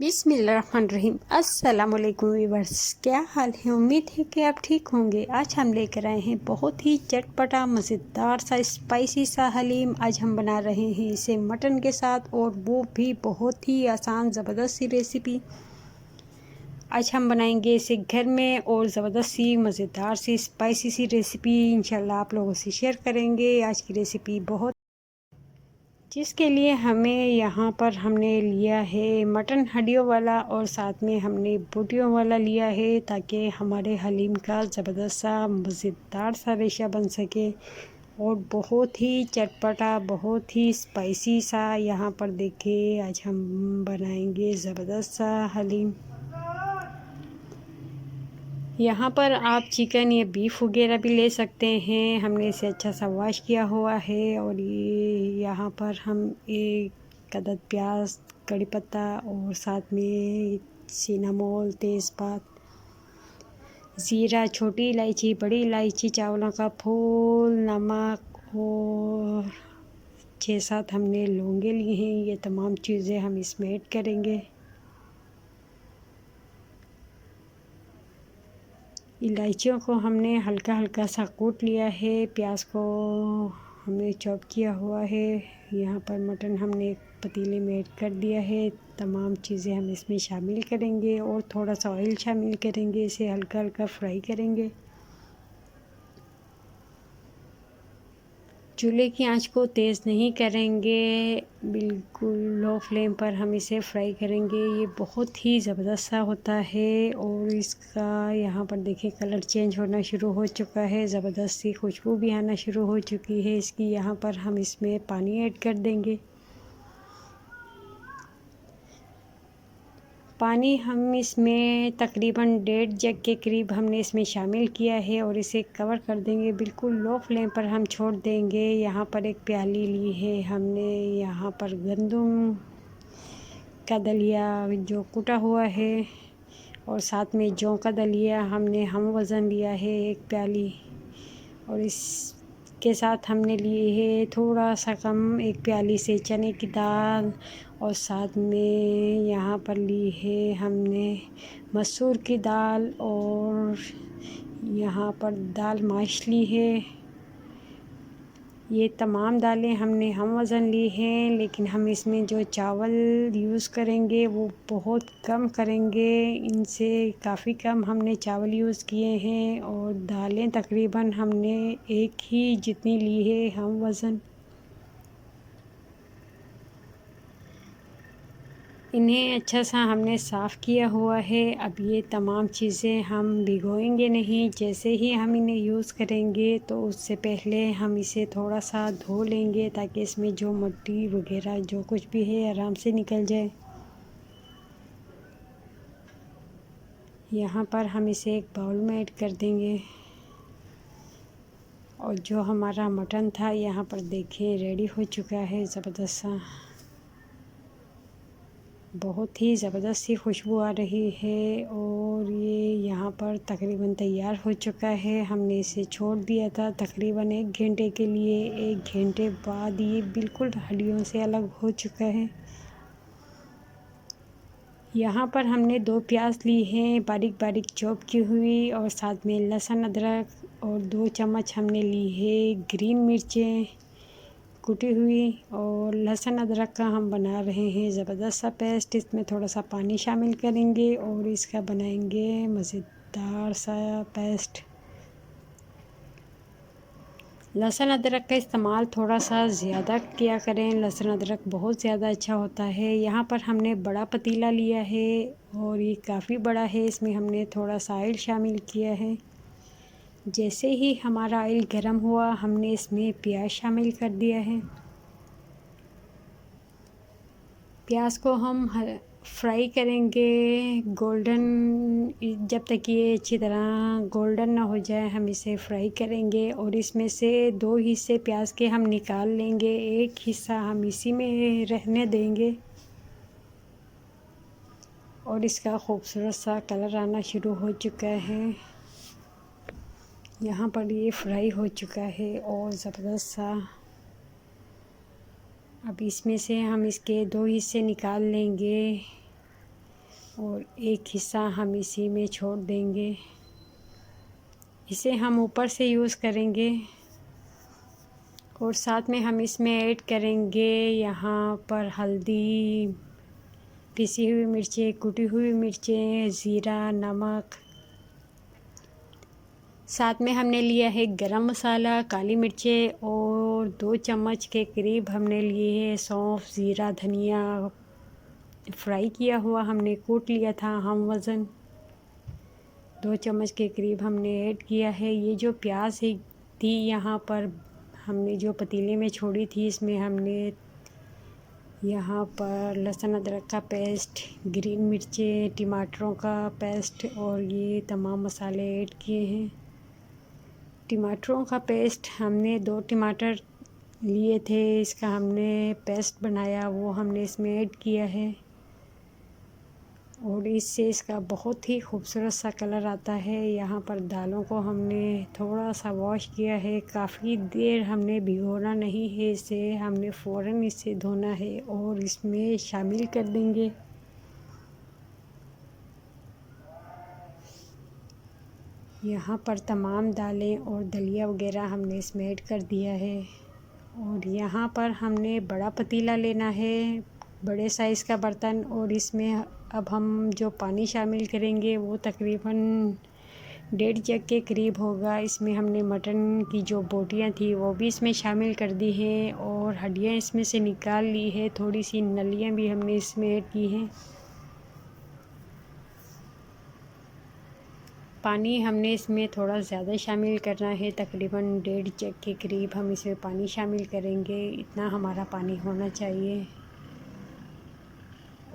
बिस्मिल्लाहिर्रहमानिर्रहीम। अस्सलाम वालेकुम व्यूअर्स, क्या हाल है। उम्मीद है कि आप ठीक होंगे। आज हम लेकर आए हैं बहुत ही चटपटा मज़ेदार सा स्पाइसी सा हलीम। आज हम बना रहे हैं इसे मटन के साथ, और वो भी बहुत ही आसान ज़बरदस्त सी रेसिपी। आज हम बनाएंगे इसे घर में, और ज़बरदस्त सी मज़ेदार सी स्पाइसी सी रेसिपी इंशाल्लाह आप लोगों से शेयर करेंगे। आज की रेसिपी बहुत, जिसके लिए हमें यहाँ पर हमने लिया है मटन हड्डियों वाला, और साथ में हमने बोटियों वाला लिया है, ताकि हमारे हलीम का ज़बरदस्त सा मज़ेदार सा रेशा बन सके, और बहुत ही चटपटा बहुत ही स्पाइसी सा। यहाँ पर देखिए आज हम बनाएंगे ज़बरदस्त सा हलीम। यहाँ पर आप चिकन या बीफ वगैरह भी ले सकते हैं। हमने इसे अच्छा सा वॉश किया हुआ है, और ये यहाँ पर हम एक अदद प्याज, कड़ी पत्ता, और साथ में सिनामोल, तेज़पात, ज़ीरा, छोटी इलायची, बड़ी इलायची, चावलों का फूल, नमक, और 6-7 हमने लौंगे लिए हैं। ये तमाम चीज़ें हम इसमें ऐड करेंगे। इलायचियों को हमने हल्का हल्का सा कूट लिया है। प्याज को हमने चॉप किया हुआ है। यहाँ पर मटन हमने एक पतीले में ऐड कर दिया है। तमाम चीज़ें हम इसमें शामिल करेंगे, और थोड़ा सा ऑयल शामिल करेंगे। इसे हल्का हल्का फ्राई करेंगे। चूल्हे की आंच को तेज़ नहीं करेंगे, बिल्कुल लो फ्लेम पर हम इसे फ्राई करेंगे। ये बहुत ही ज़बरदस्त सा होता है, और इसका यहाँ पर देखिए कलर चेंज होना शुरू हो चुका है। ज़बरदस्त सी खुशबू भी आना शुरू हो चुकी है इसकी। यहाँ पर हम इसमें पानी ऐड कर देंगे। पानी हम इसमें तकरीबन 1.5 जग के करीब हमने इसमें शामिल किया है, और इसे कवर कर देंगे। बिल्कुल लो फ्लेम पर हम छोड़ देंगे। यहाँ पर एक प्याली ली है हमने। यहाँ पर गंदम का दलिया जो कुटा हुआ है, और साथ में जौ का दलिया हमने हम वज़न लिया है 1 प्याली, और इसके साथ हमने लिए है थोड़ा सा कम 1 प्याली से चने की दाल, और साथ में यहाँ पर ली है हमने मसूर की दाल, और यहाँ पर दाल माश ली है। ये तमाम दालें हमने हम वज़न ली हैं, लेकिन हम इसमें जो चावल यूज़ करेंगे वो बहुत कम करेंगे। इनसे काफ़ी कम हमने चावल यूज़ किए हैं, और दालें तकरीबन हमने एक ही जितनी ली है हम वज़न। इन्हें अच्छा सा हमने साफ़ किया हुआ है। अब ये तमाम चीज़ें हम भिगोएंगे नहीं। जैसे ही हम इन्हें यूज़ करेंगे तो उससे पहले हम इसे थोड़ा सा धो लेंगे, ताकि इसमें जो मिट्टी वगैरह जो कुछ भी है आराम से निकल जाए। यहाँ पर हम इसे एक बाउल में ऐड कर देंगे, और जो हमारा मटन था यहाँ पर देखिए रेडी हो चुका है ज़बरदस्त सा। बहुत ही ज़बरदस्त सी खुशबू आ रही है, और ये यहाँ पर तकरीबन तैयार हो चुका है। हमने इसे छोड़ दिया था तकरीबन 1 घंटे के लिए। 1 घंटे बाद ये बिल्कुल हड्डियों से अलग हो चुका है। यहाँ पर हमने 2 प्याज ली हैं बारीक बारीक चॉप की हुई, और साथ में लहसुन अदरक, और 2 चम्मच हमने ली है ग्रीन मिर्चें कुटी हुई, और लहसुन अदरक का हम बना रहे हैं ज़बरदस्त सा पेस्ट। इसमें थोड़ा सा पानी शामिल करेंगे, और इसका बनाएंगे मज़ेदार सा पेस्ट। लहसुन अदरक का इस्तेमाल थोड़ा सा ज़्यादा किया करें। लहसुन अदरक बहुत ज़्यादा अच्छा होता है। यहाँ पर हमने बड़ा पतीला लिया है, और ये काफ़ी बड़ा है। इसमें हमने थोड़ा सा ऑयल शामिल किया है। जैसे ही हमारा ऑयल गर्म हुआ, हमने इसमें प्याज शामिल कर दिया है। प्याज को हम फ्राई करेंगे गोल्डन, जब तक ये अच्छी तरह गोल्डन ना हो जाए हम इसे फ्राई करेंगे। और इसमें से 2 हिस्से प्याज के हम निकाल लेंगे, 1 हिस्सा हम इसी में रहने देंगे, और इसका खूबसूरत सा कलर आना शुरू हो चुका है। यहाँ पर ये फ्राई हो चुका है और ज़बरदस्त सा। अब इसमें से हम इसके 2 हिस्से निकाल लेंगे, और एक हिस्सा हम इसी में छोड़ देंगे। इसे हम ऊपर से यूज़ करेंगे। और साथ में हम इसमें ऐड करेंगे यहाँ पर हल्दी, पिसी हुई मिर्चें, कुटी हुई मिर्चें, ज़ीरा, नमक। साथ में हमने लिया है गरम मसाला, काली मिर्चें और 2 चम्मच के करीब हमने लिए है सौंफ, ज़ीरा, धनिया फ्राई किया हुआ हमने कूट लिया था हम वज़न। 2 चम्मच के करीब हमने ऐड किया है। ये जो प्याज है थी यहाँ पर हमने जो पतीले में छोड़ी थी, इसमें हमने यहाँ पर लहसुन अदरक का पेस्ट, ग्रीन मिर्चें, टमाटरों का पेस्ट और ये तमाम मसाले ऐड किए हैं। टमाटरों का पेस्ट हमने 2 टमाटर लिए थे, इसका हमने पेस्ट बनाया, वो हमने इसमें ऐड किया है। और इससे इसका बहुत ही खूबसूरत सा कलर आता है। यहाँ पर दालों को हमने थोड़ा सा वॉश किया है, काफ़ी देर हमने भिगोना नहीं है इसे, हमने फ़ौरन इसे धोना है और इसमें शामिल कर देंगे। यहाँ पर तमाम दालें और दलिया वगैरह हमने इसमें ऐड कर दिया है। और यहाँ पर हमने बड़ा पतीला लेना है, बड़े साइज़ का बर्तन, और इसमें अब हम जो पानी शामिल करेंगे वो तकरीबन 1.5 जग के करीब होगा। इसमें हमने मटन की जो बोटियाँ थी वो भी इसमें शामिल कर दी हैं और हड्डियाँ इसमें से निकाल ली है, थोड़ी सी नलियाँ भी हमने इसमें ऐड की हैं। पानी हमने इसमें थोड़ा ज़्यादा शामिल करना है, तकरीबन 1.5 जग के करीब हम इसमें पानी शामिल करेंगे, इतना हमारा पानी होना चाहिए।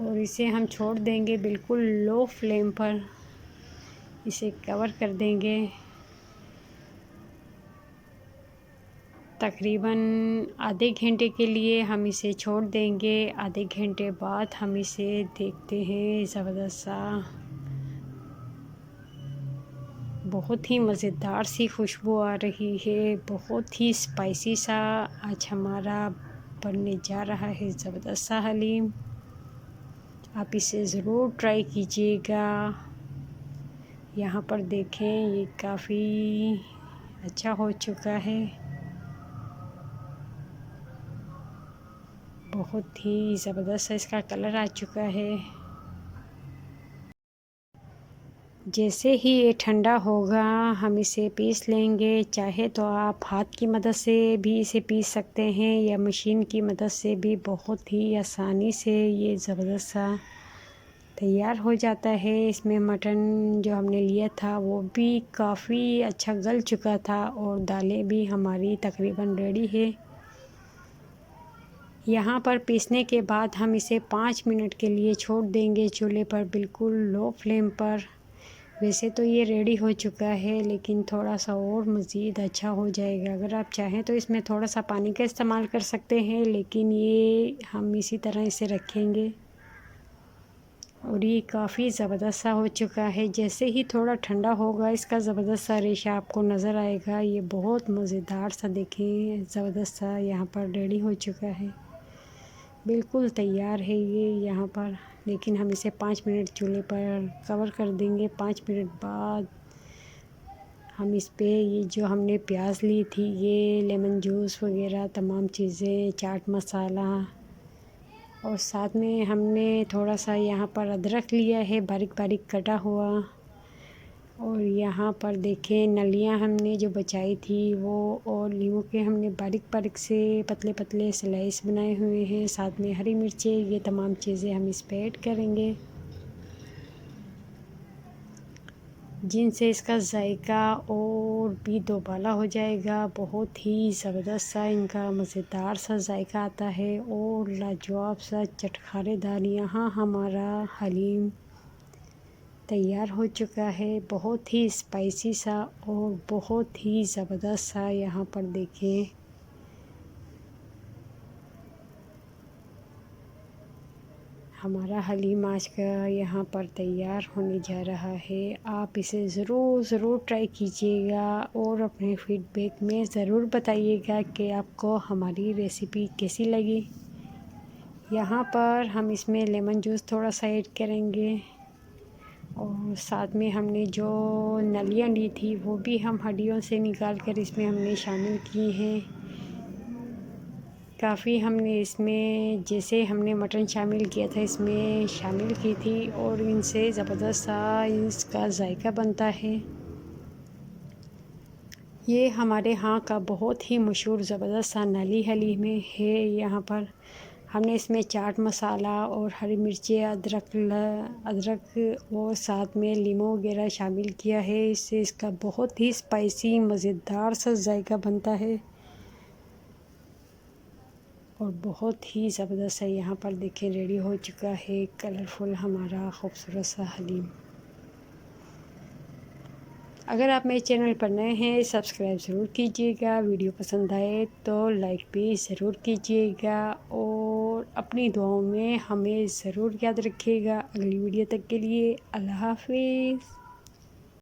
और इसे हम छोड़ देंगे बिल्कुल लो फ्लेम पर, इसे कवर कर देंगे। तकरीबन आधे घंटे के लिए हम इसे छोड़ देंगे। आधे घंटे बाद हम इसे देखते हैं। ज़बरदस्त सा, बहुत ही मज़ेदार सी खुशबू आ रही है, बहुत ही स्पाइसी सा आज हमारा बनने जा रहा है ज़बरदस्त सा हलीम। आप इसे ज़रूर ट्राई कीजिएगा। यहाँ पर देखें, ये काफ़ी अच्छा हो चुका है, बहुत ही ज़बरदस्त इसका कलर आ चुका है। जैसे ही ये ठंडा होगा हम इसे पीस लेंगे। चाहे तो आप हाथ की मदद से भी इसे पीस सकते हैं या मशीन की मदद से भी बहुत ही आसानी से ये ज़बरदस्त सा तैयार हो जाता है। इसमें मटन जो हमने लिया था वो भी काफ़ी अच्छा गल चुका था और दालें भी हमारी तकरीबन रेडी है। यहाँ पर पीसने के बाद हम इसे 5 मिनट के लिए छोड़ देंगे चूल्हे पर बिल्कुल लो फ्लेम पर। वैसे तो ये रेडी हो चुका है, लेकिन थोड़ा सा और मज़ीद अच्छा हो जाएगा। अगर आप चाहें तो इसमें थोड़ा सा पानी का इस्तेमाल कर सकते हैं, लेकिन ये हम इसी तरह इसे रखेंगे। और ये काफ़ी ज़बरदस्त सा हो चुका है। जैसे ही थोड़ा ठंडा होगा इसका ज़बरदस्त सा रेशा आपको नज़र आएगा। ये बहुत मज़ेदार सा, देखें ज़बरदस्त सा यहाँ पर रेडी हो चुका है, बिल्कुल तैयार है ये यहाँ पर। लेकिन हम इसे 5 मिनट चूल्हे पर कवर कर देंगे। 5 मिनट बाद हम इस पे ये जो हमने प्याज ली थी, ये लेमन जूस वगैरह तमाम चीज़ें, चाट मसाला, और साथ में हमने थोड़ा सा यहाँ पर अदरक लिया है बारीक बारीक कटा हुआ। और यहाँ पर देखें नलियाँ हमने जो बचाई थी वो, और नींबू के हमने बारीक बारीक से पतले पतले स्लाइस बनाए हुए हैं। साथ में हरी मिर्चें, ये तमाम चीज़ें हम इस पे ऐड करेंगे, जिनसे इसका जायका और भी दोबाला हो जाएगा। बहुत ही ज़बरदस्त सा इनका मज़ेदार सा जायका आता है और लाजवाब सा चटखारेदार। यहाँ हमारा हलीम तैयार हो चुका है, बहुत ही स्पाइसी सा और बहुत ही ज़बरदस्त सा। यहाँ पर देखें, हमारा हलीम आज का यहाँ पर तैयार होने जा रहा है। आप इसे ज़रूर ट्राई कीजिएगा और अपने फीडबैक में ज़रूर बताइएगा कि आपको हमारी रेसिपी कैसी लगी। यहाँ पर हम इसमें लेमन जूस थोड़ा सा ऐड करेंगे और साथ में हमने जो नलियाँ ली थी वो भी हम हड्डियों से निकाल कर इसमें हमने शामिल की हैं। काफ़ी हमने इसमें जैसे हमने मटन शामिल किया था इसमें शामिल की थी और इनसे ज़बरदस्त सा इसका जायका बनता है। ये हमारे यहाँ का बहुत ही मशहूर ज़बरदस्त सा नली हली में है। यहाँ पर हमने इसमें चाट मसाला और हरी मिर्चें, अदरक और साथ में लीमू वगैरह शामिल किया है। इससे इसका बहुत ही स्पाइसी मज़ेदार सा जायका बनता है और बहुत ही ज़बरदस्त है। यहाँ पर देखें रेडी हो चुका है कलरफुल हमारा खूबसूरत सा हलीम। अगर आप मेरे चैनल पर नए हैं सब्सक्राइब ज़रूर कीजिएगा। वीडियो पसंद आए तो लाइक भी ज़रूर कीजिएगा और अपनी दुआओं में हमें ज़रूर याद रखिएगा। अगली वीडियो तक के लिए अल्लाह हाफ़िज़।